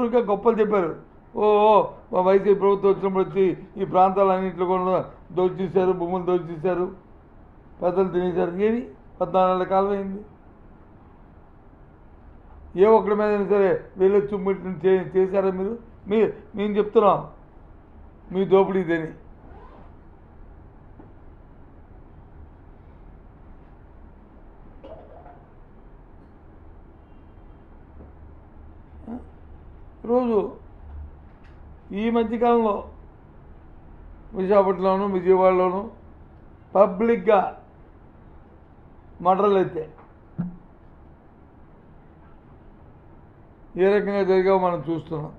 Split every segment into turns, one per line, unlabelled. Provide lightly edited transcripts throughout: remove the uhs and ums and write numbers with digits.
ఊరికే గొప్పలు చెప్పారు. ఓ వైసీపీ ప్రభుత్వం వచ్చినప్పుడు వచ్చి ఈ ప్రాంతాలన్నింటిలో కూడా దోచేశారు, భూములు దోచేశారు, పెద్దలు తినేశారు. ఏమి 14 ఏళ్ల కాలం అయింది. ఏ ఒక్కడి మీద సరే వీళ్ళు చుమ్మిట్టు చేశారా మీరు? మేము చెప్తున్నాం మీ దోపిడీ ఇదని. రోజు ఈ మధ్యకాలంలో విశాఖపట్నంలోను విజయవాడలోను పబ్లిక్గా మర్డర్లు అయితే ఏ రకంగా జరిగావో మనం చూస్తున్నాం.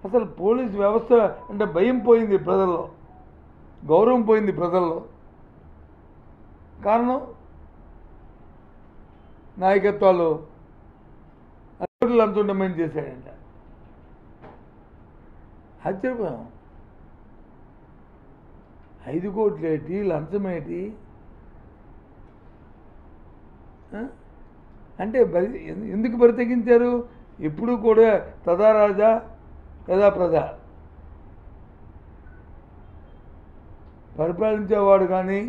అసలు పోలీస్ వ్యవస్థ అంటే భయం పోయింది ప్రజల్లో, గౌరవం పోయింది ప్రజల్లో. కారణం నాయకత్వాలు లంచం డిమాండ్ చేశాడంట. ఆశ్చర్యపోయాం. 5 కోట్లు ఏంటి, లంచం ఏంటి అంటే ఎందుకు బరి తెగించారు? ఎప్పుడు కూడా తదా రాజా యథా ప్రజ. పరిపాలించేవాడు కానీ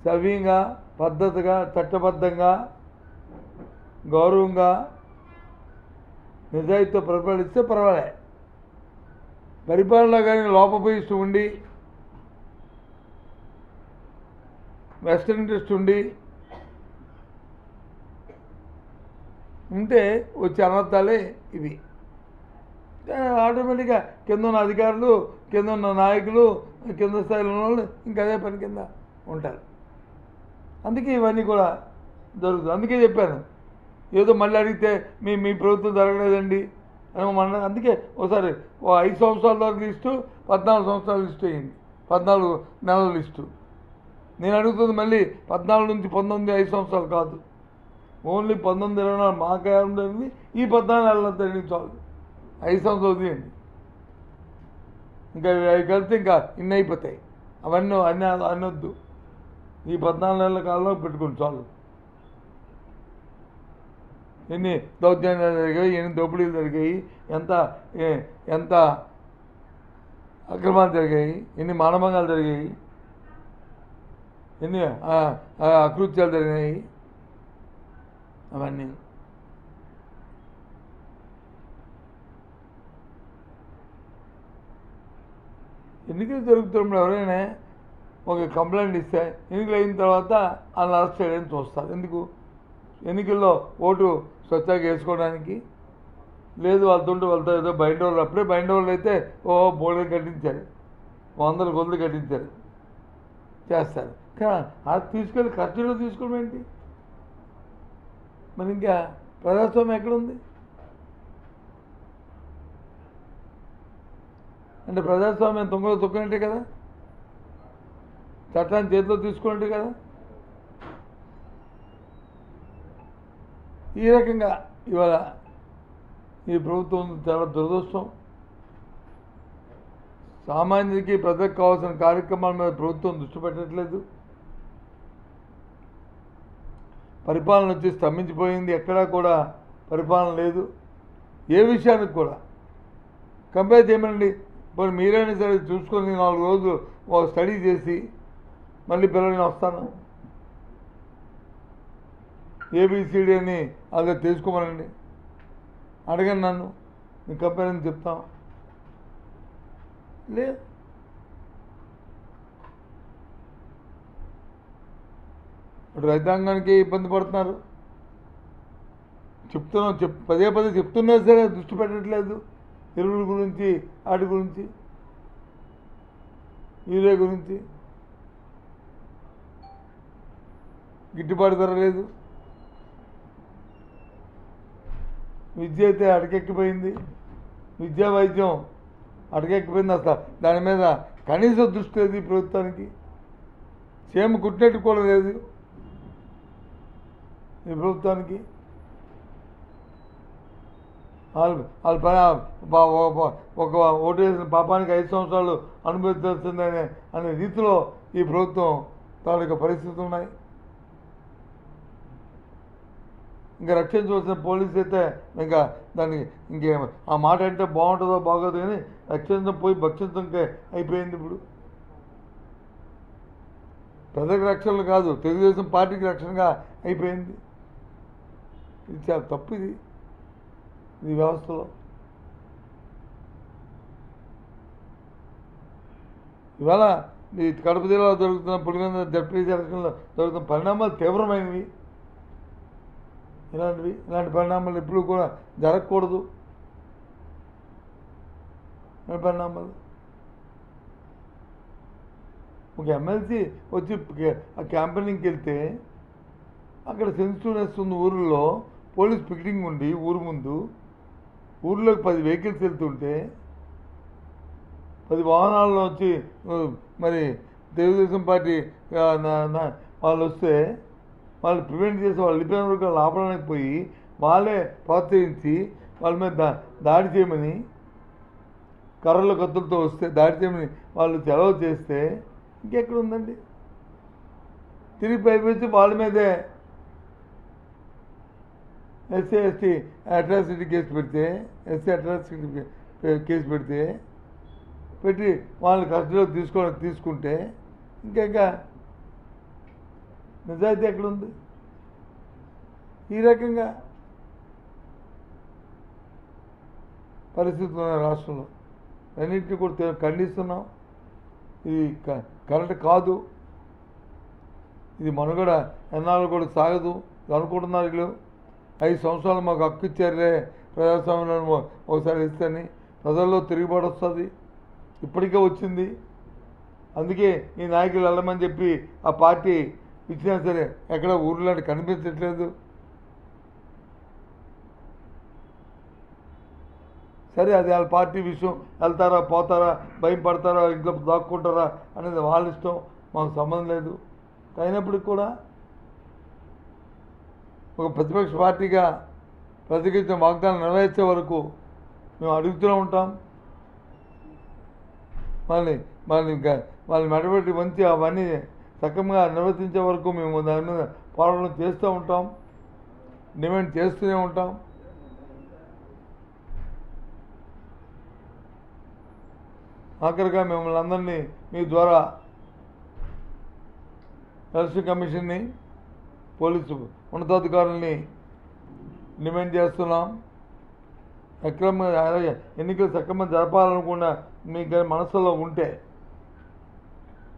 సవ్యంగా పద్ధతిగా చట్టబద్ధంగా గౌరవంగా నిజాయితీతో పరిపాలిస్తే పర్వాలే. పరిపాలన కానీ లోపభూయిస్తూ ఉండి వెస్టర్న్ ఇంట్రెస్ట్ ఉండి ఉంటే వచ్చే అనర్థాలే ఇవి. ఆటోమేటిక్గా కింద ఉన్న అధికారులు, కింద ఉన్న నాయకులు, కింద స్థాయిలో ఉన్న వాళ్ళు ఇంకా అదే పని కింద ఉంటారు. అందుకే ఇవన్నీ కూడా జరుగుతుంది. అందుకే చెప్పాను, ఏదో మళ్ళీ అడిగితే మీ ప్రభుత్వం జరగలేదండి అని. అందుకే ఒకసారి 5 సంవత్సరాల వరకు లిస్టు, 14 సంవత్సరాల లిస్టు వేయండి, 14 నెలల లిస్టు. నేను అడుగుతుంది మళ్ళీ 14 నుంచి 19 5 సంవత్సరాలు కాదు, ఓన్లీ 19, 24 మాకు ఉండేది. ఈ 14 నెలలంతా చాలు, 5 సంవత్సరాలు తీయండి. ఇంకా అవి కలిపితే ఇంకా ఇన్ని అయిపోతాయి. అవన్నీ అనొద్దు. ఈ 14 నెలల కాలంలో పెట్టుకోండి చాలు. ఎన్ని దౌర్జన్యాలు జరిగాయి, ఎన్ని దోపిడీలు జరిగాయి, ఎంత అక్రమాలు జరిగాయి, ఎన్ని మానభంగాలు జరిగాయి, ఎన్ని అకృత్యాలు జరిగినాయి, అవన్నీ. ఎన్నికలు జరుగుతున్నప్పుడు ఎవరైనా ఒక కంప్లైంట్ ఇస్తే ఎన్నికలు అయిన తర్వాత వాళ్ళని అరెస్ట్ చేయడానికి చూస్తారు. ఎందుకు? ఎన్నికల్లో ఓటు స్వచ్ఛంగా వేసుకోవడానికి. లేదు వాళ్ళతో ఏదో బైండ్ ఓవర్లు, అప్పుడే బైండ్ ఓవర్లు అయితే బోర్డులు కట్టించారు, 100 గొంతులు కట్టించారు, చేస్తారు. కానీ అది తీసుకెళ్ళి కస్టడీలో తీసుకోవడం ఏంటి? మరి ఇంకా ప్రజాస్వామ్యం ఎక్కడుంది? అంటే ప్రజాస్వామ్యం తొంగలో తొక్కినట్టే కదా, చట్టాన్ని చేతిలో తీసుకున్నట్టే కదా. ఈ రకంగా ఇవాళ ఈ ప్రభుత్వం చాలా దురదృష్టం. సామాన్యుడికి ప్రజలకు కావాల్సిన కార్యక్రమాల మీద ప్రభుత్వం దృష్టి పెట్టట్లేదు. పరిపాలన వచ్చి స్తంభించిపోయింది. ఎక్కడా కూడా పరిపాలన లేదు. ఏ విషయానికి కూడా కంపేర్ చేయమనండి. ఇప్పుడు మీరైనా సరే చూసుకొని 4 రోజులు ఒక స్టడీ చేసి మళ్ళీ పిల్లల్ని వస్తాను ఏబిసిడి అని అలా తెలుసుకోమనండి. అడగండి నన్ను, మీకు కంపేర్ అని చెప్తాం. లేదు, ఇప్పుడు రైతాంగానికి ఇబ్బంది పడుతున్నారు. పదే చెప్తున్నా సరే దృష్టి పెట్టట్లేదు. ఎరువుల గురించి, వాటి గురించి, యూరియా గురించి. గిట్టుబాటు ధర లేదు. విద్య అయితే అటకెక్కిపోయింది. విద్యా వైద్యం అటకెక్కిపోయింది. అసలు దాని మీద కనీస దృష్టి లేదు ఈ ప్రభుత్వానికి. చేమ కుట్టినట్టు కూడా లేదు ఈ ప్రభుత్వానికి. వాళ్ళ పని ఒక ఓటు వేసిన పాపానికి 5 సంవత్సరాలు అనుభవించాల్సిందనే అనే రీతిలో ఈ ప్రభుత్వం తాలూకా పరిస్థితులు ఉన్నాయి. ఇంకా రక్షించవలసిన పోలీసు అయితే ఇంకా దానికి ఇంకే ఆ మాట అంటే బాగుంటుందో బాగోదు కానీ రక్షించడం పోయి భక్షించడం అయిపోయింది. ఇప్పుడు ప్రజలకు రక్షణ కాదు, తెలుగుదేశం పార్టీకి రక్షణగా అయిపోయింది. ఇది చాలా తప్పు. ఇది వ్యవస్థలో ఇవాళ ఈ కడప జిల్లాలో జరుగుతున్న పులివెందుల జడ్పీటీసీ ఎలక్షన్లో జరుగుతున్న పరిణామాలు తీవ్రమైనవి. ఇలాంటి పరిణామాలు ఎప్పుడూ కూడా జరగకూడదు. పరిణామాలు ఒక ఎమ్మెల్సీ వచ్చి ఆ క్యాంపెయినింగ్కి వెళ్తే అక్కడ సెన్సిటివ్నెస్ ఉన్న ఊరిలో పోలీస్ పికెటింగ్ ఉండి ఊరు ముందు ఊరిలోకి 10 వెహికల్స్ వెళ్తుంటే 10 వాహనాల్లో వచ్చి మరి తెలుగుదేశం పార్టీ వాళ్ళు వస్తే వాళ్ళు ప్రివెంట్ చేసి వాళ్ళు వెళ్ళిపోయిన వరకు ఆపడానికి పోయి వాళ్ళే ప్రోత్సహించి వాళ్ళ మీద దాడి చేయమని కర్రల కత్తులతో వస్తే దాడి చేయమని వాళ్ళు సెలవు చేస్తే ఇంకెక్కడ ఉందండి? తిరిగి పైపించి వాళ్ళ మీదే ఎస్సీ ఎస్టీ అట్రాసిటీ కేసు పెడితే పెట్టి వాళ్ళని కస్టడీలో తీసుకుంటే ఇంకా నిజాయితీ ఎక్కడుంది? ఈ రకంగా పరిస్థితులు ఉన్నాయి రాష్ట్రంలో. అన్నింటినీ కూడా ఖండిస్తున్నాం. ఇది కరెక్ట్ కాదు. ఇది మనుగడ ఎన్నాళ్ళు కూడా సాగదు అనుకుంటున్నారు వీళ్ళు. 5 సంవత్సరాలు మాకు హక్కు ఇచ్చారే ప్రజాస్వామ్యంలో ఒకసారి ఇస్తేని ప్రజల్లో తిరుగుబాటు వస్తుంది. ఇప్పటికే వచ్చింది. అందుకే ఈ నాయకులు వెళ్ళమని చెప్పి ఆ పార్టీ ఇచ్చినా సరే ఎక్కడ ఊర్లో కనిపించట్లేదు. సరే, అది వాళ్ళ పార్టీ విషయం. వెళ్తారా పోతారా, భయం పడతారా, ఇంట్లో దాక్కుంటారా అనేది వాళ్ళ ఇష్టం, మాకు సంబంధం లేదు. అయినప్పటికి కూడా ఒక ప్రతిపక్ష పార్టీగా ప్రతికించిన వాగ్దానం నెరవేర్చే వరకు మేము అడుగుతూనే ఉంటాం. వాళ్ళని మెడబెట్టి మంచి అవన్నీ సక్రమంగా నిర్వర్తించే వరకు మేము దాని మీద పోరాటం చేస్తూ ఉంటాం, డిమాండ్ చేస్తూనే ఉంటాం. ఆఖరిగా మిమ్మల్ని అందరినీ మీ ద్వారా ఎలక్షన్ కమిషన్ని, పోలీసు ఉన్నతాధికారుల్ని డిమాండ్ చేస్తున్నాం. ఎన్నికలు సక్రమంగా జరపాలనుకున్న మీకు మనసులో ఉంటే,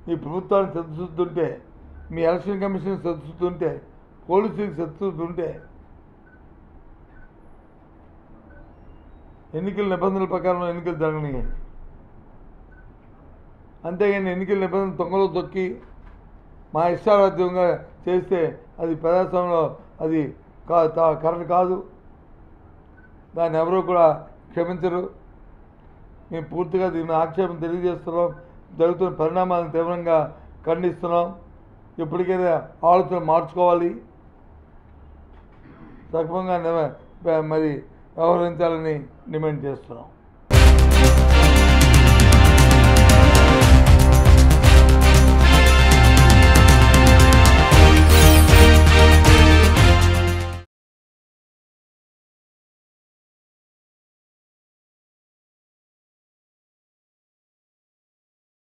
మీ ప్రభుత్వాన్ని సరిదిద్దుతుంటే, మీ ఎలక్షన్ కమిషన్ సరిదిద్దుతుంటే, పోలీసులకు సరిదిద్దుతుంటే, ఎన్నికల నిబంధనల ప్రకారం ఎన్నికలు జరగనియండి. అంతేగాని ఎన్నికల నిబంధనలు తొంగలో తొక్కి మా ఇష్టారాజ్యంగా చేస్తే అది ప్రజాస్వామ్యంలో అది కరెక్ట్ కాదు. దాన్ని ఎవరూ కూడా క్షమించరు. మేము పూర్తిగా దీన్ని ఆక్షేపం తెలియజేస్తున్నాం. జరుగుతున్న పరిణామాలను తీవ్రంగా ఖండిస్తున్నాం. ఇప్పటికైనా ఆలోచన మార్చుకోవాలి, సక్రమంగా మరి వ్యవహరించాలని డిమాండ్ చేస్తున్నాం.